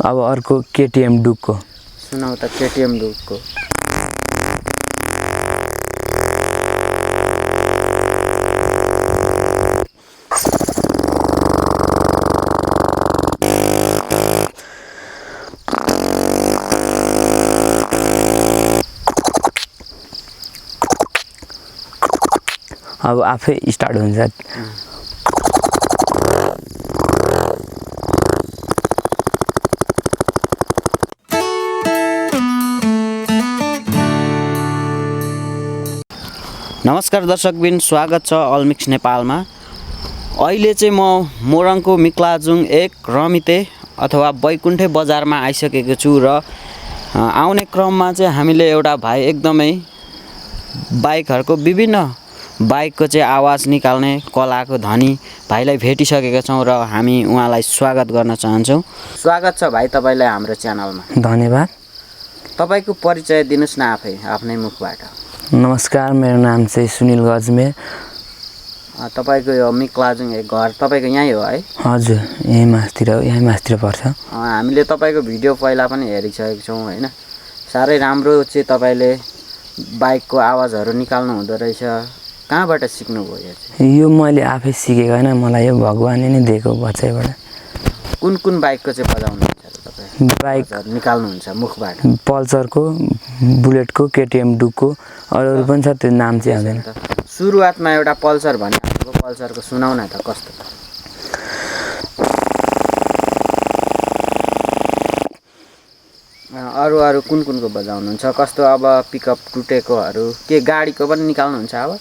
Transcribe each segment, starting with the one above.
अब अर्को केटीएम डुकको सुनाउ त केटीएम डुकको। अब आफै स्टार्ट हुन्छ। नमस्कार दर्शकबिन, स्वागत छ अलमिक्स नेपालमा। अहिले चाहिँ म मोरङको मिक्लाजुङ 1 रमिते अथवा बैकुण्ठे बजारमा आइसकेको छु र आउने क्रममा चाहिँ हामीले एउटा भाइ एकदमै बाइकहरूको विभिन्न बाइकको चाहिँ आवाज निकाल्ने कलाको धनी भाइलाई भेटिसकेका छौँ र हामी उहाँलाई स्वागत गर्न चाहन्छौँ। स्वागत छ भाइ तपाईँलाई हाम्रो च्यानलमा। धन्यवाद। तपाईँको परिचय दिनुहोस् न आफ्नै मुखबाट। नमस्कार, मेरो नाम चाहिँ सुनिल गजमेर। तपाईँको यो मिक्लाजुङ घर तपाईँको यहीँ हो है? हजुर, यहीँ मास्तिर पर्छ। हामीले तपाईँको भिडियो पहिला पनि हेरिसकेको छौँ होइन। साह्रै राम्रो चाहिँ तपाईँले बाइकको आवाजहरू निकाल्नु हुँदो रहेछ। कहाँबाट सिक्नुभयो यो चाहिँ? यो मैले आफै सिकेको होइन, मलाई यो भगवानले नै दिएको बच्चैबाट। कुन बाइकको चाहिँ बजाउनुहुन्छ तपाईँ? बाइक निकाल्नुहुन्छ मुखबाट? पल्सरको, बुलेटको, केटीएम डुकको, अरू पनि छ, त्यो नाम चाहिँ आउँदैन। सुरुवातमा एउटा पल्सर भनेको पल्सरको सुनाउ न त कस्तो? अरू कुनको बजाउनुहुन्छ? कस्तो अब पिकअप टुटेकोहरू के गाडीको पनि निकाल्नुहुन्छ? अब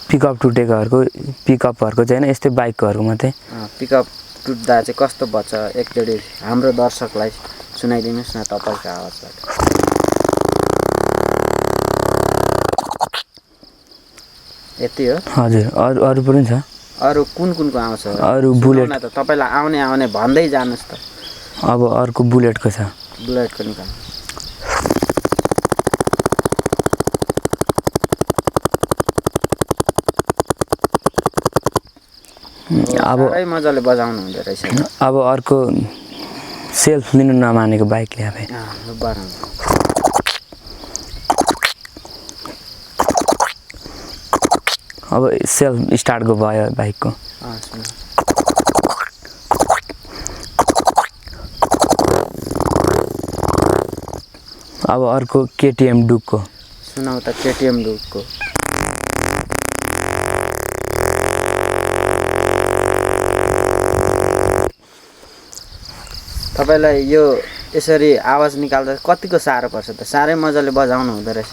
पिकअप टुटेकोहरूको चाहिँ होइन, यस्तै बाइककोहरू मात्रै। पिकअप टुट्दा चाहिँ कस्तो बज्छ एकचोटि हाम्रो दर्शकलाई सुनाइदिनुहोस् न तपाईँको आवाजबाट। यति हो? हजुर, अरू पनि छ। अरू कुनको आउँछ? अरू बुलेट त तपाईँलाई आउने भन्दै जानुहोस् त। अब अर्को बुलेटको छ। बुलेटको निकाल्नु। अब मजाले बजाउनु हुँदो रहेछ। अब अर्को सेल्फ लिनु नमानेको बाइकले आफै। अब सेल्फ स्टार्टको भयो बाइकको। अब अर्को केटीएम डुकको सुनाउ त केटीएम डुकको। तपाईँलाई यो यसरी आवाज निकाल्दा कतिको साह्रो पर्छ त? साह्रै मजाले बजाउनु हुँदो रहेछ।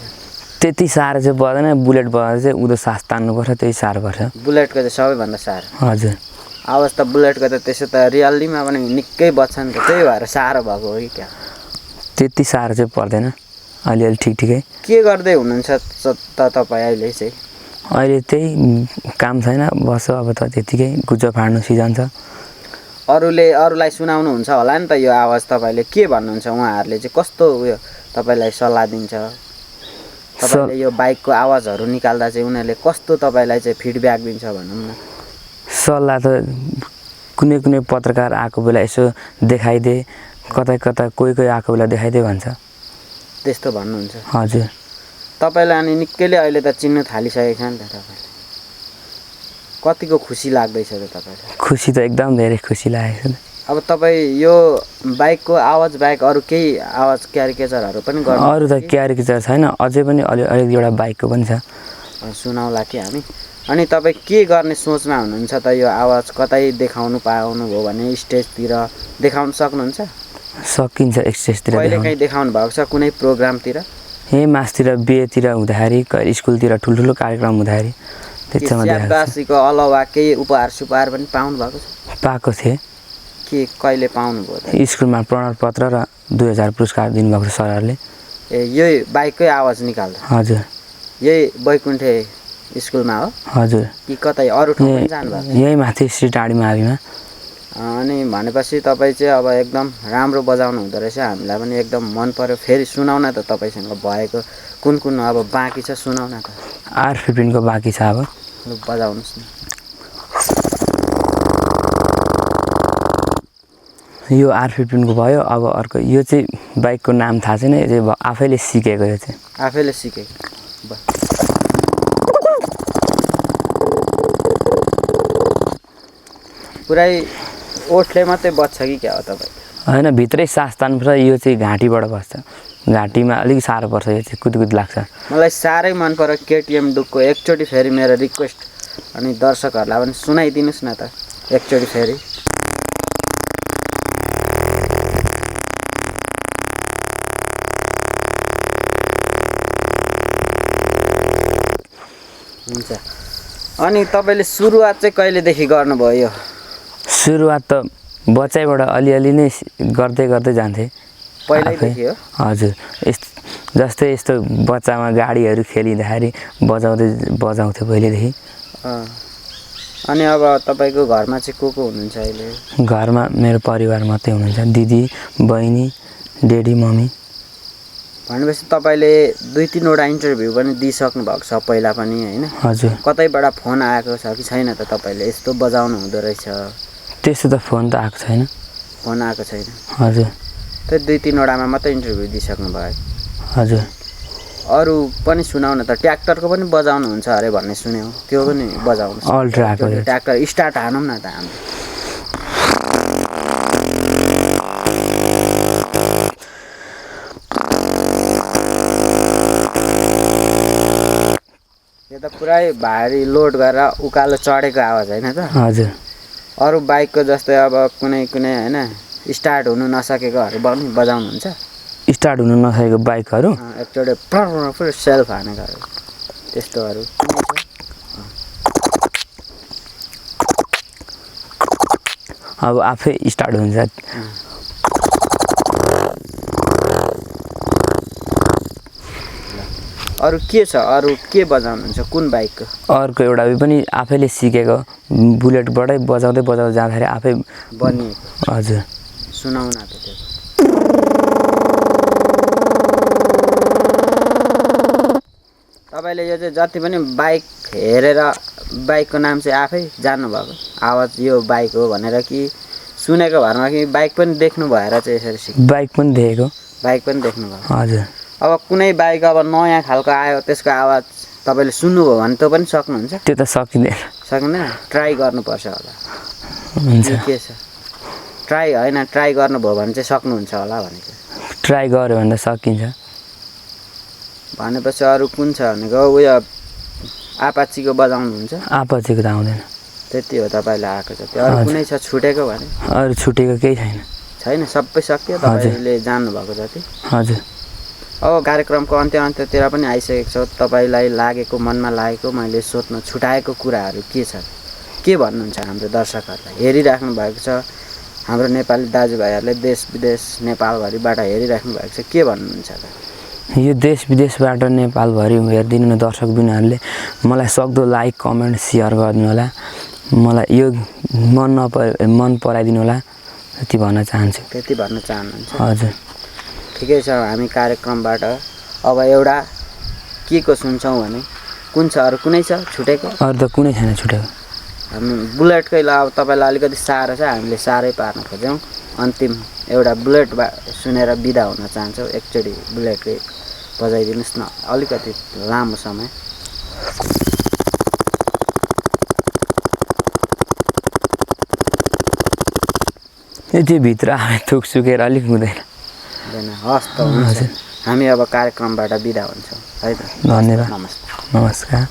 त्यति साह्रो चाहिँ पर्दैन, बुलेट बजाएर चाहिँ उँधो सास तान्नुपर्छ, त्यही साह्रो पर्छ। बुलेटको चाहिँ सबैभन्दा साह्रो? हजुर। आवाज त बुलेटको त त्यसो त रियल्लीमा पनि निकै बज्छ नि त, त्यही भएर साह्रो भएको हो कि क्या? त्यति साह्रो चाहिँ पर्दैन, अलिअलि ठिकै। के गर्दै हुनुहुन्छ त तपाईँ अहिले चाहिँ? अहिले त्यही काम छैन, बस्छु अब त त्यतिकै। गुज्जो फाड्नु सिजन छ। अरूलाई सुनाउनुहुन्छ होला नि त यो आवाज? तपाईँले के भन्नुहुन्छ? उहाँहरूले चाहिँ कस्तो उयो तपाईँलाई सल्लाह दिन्छ? तपाईँले यो बाइकको आवाजहरू निकाल्दा चाहिँ उनीहरूले कस्तो तपाईँलाई चाहिँ फिडब्याक दिन्छ भनौँ न? सल्लाह त कुनै पत्रकार आएको बेला यसो देखाइदे, कता कोही आएको बेला देखाइदे भन्छ। त्यस्तो भन्नुहुन्छ? हजुर। तपाईँलाई अनि निकैले अहिले त चिन्नु थालिसकेको छ नि त तपाईँले। कतिको खुसी लाग्दैछ त तपाईँलाई? खुसी त एकदम धेरै खुसी लागेको छ। अब तपाईँ यो बाइकको आवाज बाहेक अरू केही आवाज क्यारिकेचरहरू पनि गर्नु? अरू त क्यारिकेचर छैन, अझै पनि अलि एउटा बाइकको पनि छ। सुनाउला कि हामी। अनि तपाईँ के गर्ने सोचमा हुनुहुन्छ त? यो आवाज कतै देखाउनु पाउनुभयो भने स्टेजतिर देखाउन सक्नुहुन्छ? सकिन्छ, स्टेजतिर कहिले काहीँ देखाउनु भएको छ कुनै प्रोग्रामतिर? यहीँ मासतिर, बिहेतिर हुँदाखेरि, स्कुलतिर ठुल्ठुलो कार्यक्रम हुँदाखेरि त्यसमा देखाएको। अलावा केही उपहार सुपहार पनि पाउनु भएको छ? पाएको थिएँ। के कहिले पाउनुभयो त? स्कुलमा प्रमाणपत्र र 2000 पुरस्कार दिनुभएको छ सरहरूले। ए यही बाइककै आवाज निकाल्दा? हजुर। यही बैकुण्ठे स्कुलमा हो? हजुर। कि कतै अरू ठाउँ पनि जानुभएको? यही माथि श्री टाढी माविमा। अनि भनेपछि तपाईँ चाहिँ अब एकदम राम्रो बजाउनु हुँदो रहेछ। हामीलाई पनि एकदम मन पर्यो। फेरि सुनाउन त तपाईँसँग भएको कुन अब बाँकी छ सुनाउन त। R15 को बाँकी छ। अब बजाउनुहोस् न। यो R15 को भयो। अब अर्को यो चाहिँ बाइकको नाम थाहा छैन, यो चाहिँ आफैले सिकेको। यो चाहिँ आफैले सिकेको पुरै ओठले मात्रै बज्छ कि क्या हो तपाईँ? होइन, भित्रै सास तान्नुपर्छ। यो चाहिँ घाँटीबाट बस्छ, घाँटीमा अलिक साह्रो पर्छ। यो चाहिँ कुदकुद लाग्छ। मलाई साह्रै मन पर्यो केटिएम डुकको। एकचोटि फेरि मेरो रिक्वेस्ट अनि दर्शकहरूलाई पनि सुनाइदिनुहोस् न त एकचोटि फेरि। हुन्छ। अनि तपाईँले सुरुवात चाहिँ कहिलेदेखि गर्नुभयो यो? सुरुवात त बच्चाइबाट अलिअलि नै गर्दै गर्दै जान्थेँ पहिल्यैदेखि हो? हजुर। जस्तै यस्तो बच्चामा गाडीहरू खेलिँदाखेरि बजाउँथ्यो पहिलेदेखि। अनि अब तपाईँको घरमा चाहिँ को हुनुहुन्छ अहिले? घरमा मेरो परिवार मात्रै हुनुहुन्छ, दिदी, बहिनी, डेडी, मम्मी। भनेपछि तपाईँले 2-3वटा इन्टरभ्यू पनि दिइसक्नु भएको छ पहिला पनि होइन? हजुर। कतैबाट फोन आएको छ कि छैन त तपाईँले यस्तो बजाउनु हुँदो रहेछ? त्यस्तो त फोन त आएको छैन। फोन आएको छैन? हजुर। त्यही 2-3वटामा मात्रै इन्टरभ्यू दिइसक्नु भयो? हजुर। अरू पनि सुनाउ न त। ट्र्याक्टरको पनि बजाउनुहुन्छ अरे भन्ने सुन्यौँ, त्यो पनि बजाउनु? अल्ट्राको ट्र्याक्टर स्टार्ट हानौँ न त हामी। यो त पुरै भारी लोड गरेर उकालो चढेको आवाज होइन त? हजुर। अरू बाइकको जस्तै अब कुनै होइन स्टार्ट हुनु नसकेकोहरू पनि बजाउनुहुन्छ? स्टार्ट हुनु नसकेको बाइकहरू एकचोटि पुरै सेल्फ हानेकोहरू त्यस्तोहरू अब आफै स्टार्ट हुन्छ। अरू के छ? अरू के बजाउनुहुन्छ? कुन बाइकको? अर्को एउटा पनि आफैले सिकेको, बुलेटबाटै बजाउँदै जाँदाखेरि आफै बनिएको। हजुर। सुनाउन त त्यो। तपाईँले यो चाहिँ जति पनि बाइक हेरेर बाइकको नाम चाहिँ आफै जान्नुभएको? आवाज यो बाइक हो भनेर कि सुनेको भरमा कि बाइक पनि देख्नु भएर चाहिँ यसरी सिक्नु? बाइक पनि देखेको। बाइक पनि देख्नुभएको? हजुर। अब कुनै बाइक अब नयाँ खालको आयो त्यसको आवाज तपाईँले सुन्नुभयो भने त्यो पनि सक्नुहुन्छ? त्यो त सकिँदैन। सक्दैन? ट्राई गर्नुपर्छ होला। हुन्छ। के छ? ट्राई होइन, ट्राई गर्नुभयो भने चाहिँ सक्नुहुन्छ होला भनेको। ट्राई गऱ्यो भने त सकिन्छ। भनेपछि अरू कुन छ भनेको? उयो आपाचीको बजाउनुहुन्छ? आपाचीको त आउँदैन। त्यति हो तपाईँलाई आएको छ? त्यो अरू कुनै छ छुटेको भने? अरू छुटेको केही छैन। छैन? सबै सक्यो तपाईँले जान्नुभएको जति? हजुर। अब कार्यक्रमको अन्त्यतिर पनि आइसकेको छ। तपाईँलाई लागेको, मनमा लागेको, मैले सोध्न छुटाएको कुराहरू के छ? के भन्नुहुन्छ हाम्रो दर्शकहरूलाई? हेरिराख्नु भएको छ हाम्रो नेपाली दाजुभाइहरूले, देश विदेश नेपालभरिबाट हेरिराख्नु भएको छ, के भन्नुहुन्छ त? यो देश विदेशबाट नेपालभरि हेरिदिनु न दर्शकबिनहरूले मलाई सक्दो लाइक, कमेन्ट, सेयर गरिदिनु होला। मलाई यो मन पराइदिनु होला, त्यति भन्न चाहन्छु। त्यति भन्न चाहनुहुन्छ? हजुर। ठिकै छ। हामी कार्यक्रमबाट अब एउटा के को सुन्छौँ भने कुन छ? अरू कुनै छ छुटेको? अरू त कुनै छैन छुटेको। हामी बुलेटकै ल। अब तपाईँलाई अलिकति साह्रो छ, हामीले साह्रै पार्न खोज्यौँ। अन्तिम एउटा बुलेट सुनेर बिदा हुन चाहन्छौँ। एकचोटि बुलेटकै बजाइदिनुहोस् न अलिकति लामो समय। त्यो भित्र हामी थुक सुकेर अलिक हुँदैन। हस् त हुन्छ। हामी अब कार्यक्रमबाट बिदा हुन्छौँ है त। धन्यवाद। नमस्कार। नमस्कार।